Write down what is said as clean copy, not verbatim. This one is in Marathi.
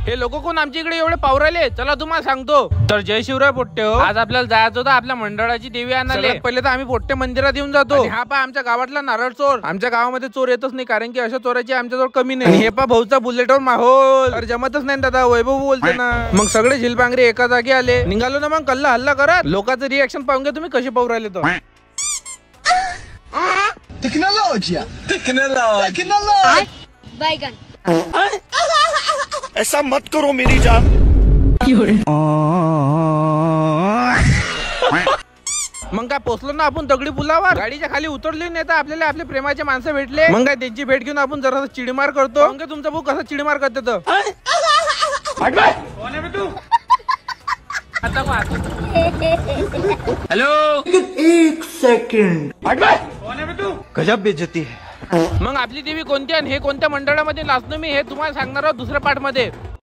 हे लोक कोण आमच्या इकडे एवढे पावराले? चला तुम्हाला सांगतो. तर जय शिवराय पोट्टे हो. आज आपल्याला जायचं होतं आपल्या मंडळाची देवी आणायला. पहिले तर आम्ही पोट्टे मंदिरात येऊन जातो. हा पा आमच्या गावातला नारळ चोर. आमच्या गावामध्ये चोर येतच नाही, कारण की अशा चोराची आमच्याजवळ कमी नाही. हे पा भाऊचा बुलेटवर माहोल. अरे जमतच नाही दादा, वैभव बोलते ना. मग सगळे झिलपांगरे एका जागी आले. निघालो ना मग कल्ला हल्ला करत. लोकांचं रिएक्शन पाहून घ्या तुम्ही कसे पाहू राहिले. तर टेक्नोलॉजी ऐसा मत करो मेरी जान. मग काय पोचलो ना आपण दगडी पुलावर. गाडीच्या खाली उतरली नाही तर आपल्याला आपले प्रेमाचे माणसं भेटले. मग काय त्यांची भेट घेऊन आपण जरा चिडीमार करतो. मग तुमचा भाऊ कसा चिडीमार करते तर हॅलो, एक सेकंड. गजब बेइज्जती है. मग आपली देवी कोणती आणि हे कोणत्या मंडळामध्ये नाचलो मी हे तुम्हाला सांगणार आहोत दुसऱ्या पार्ट मध्ये.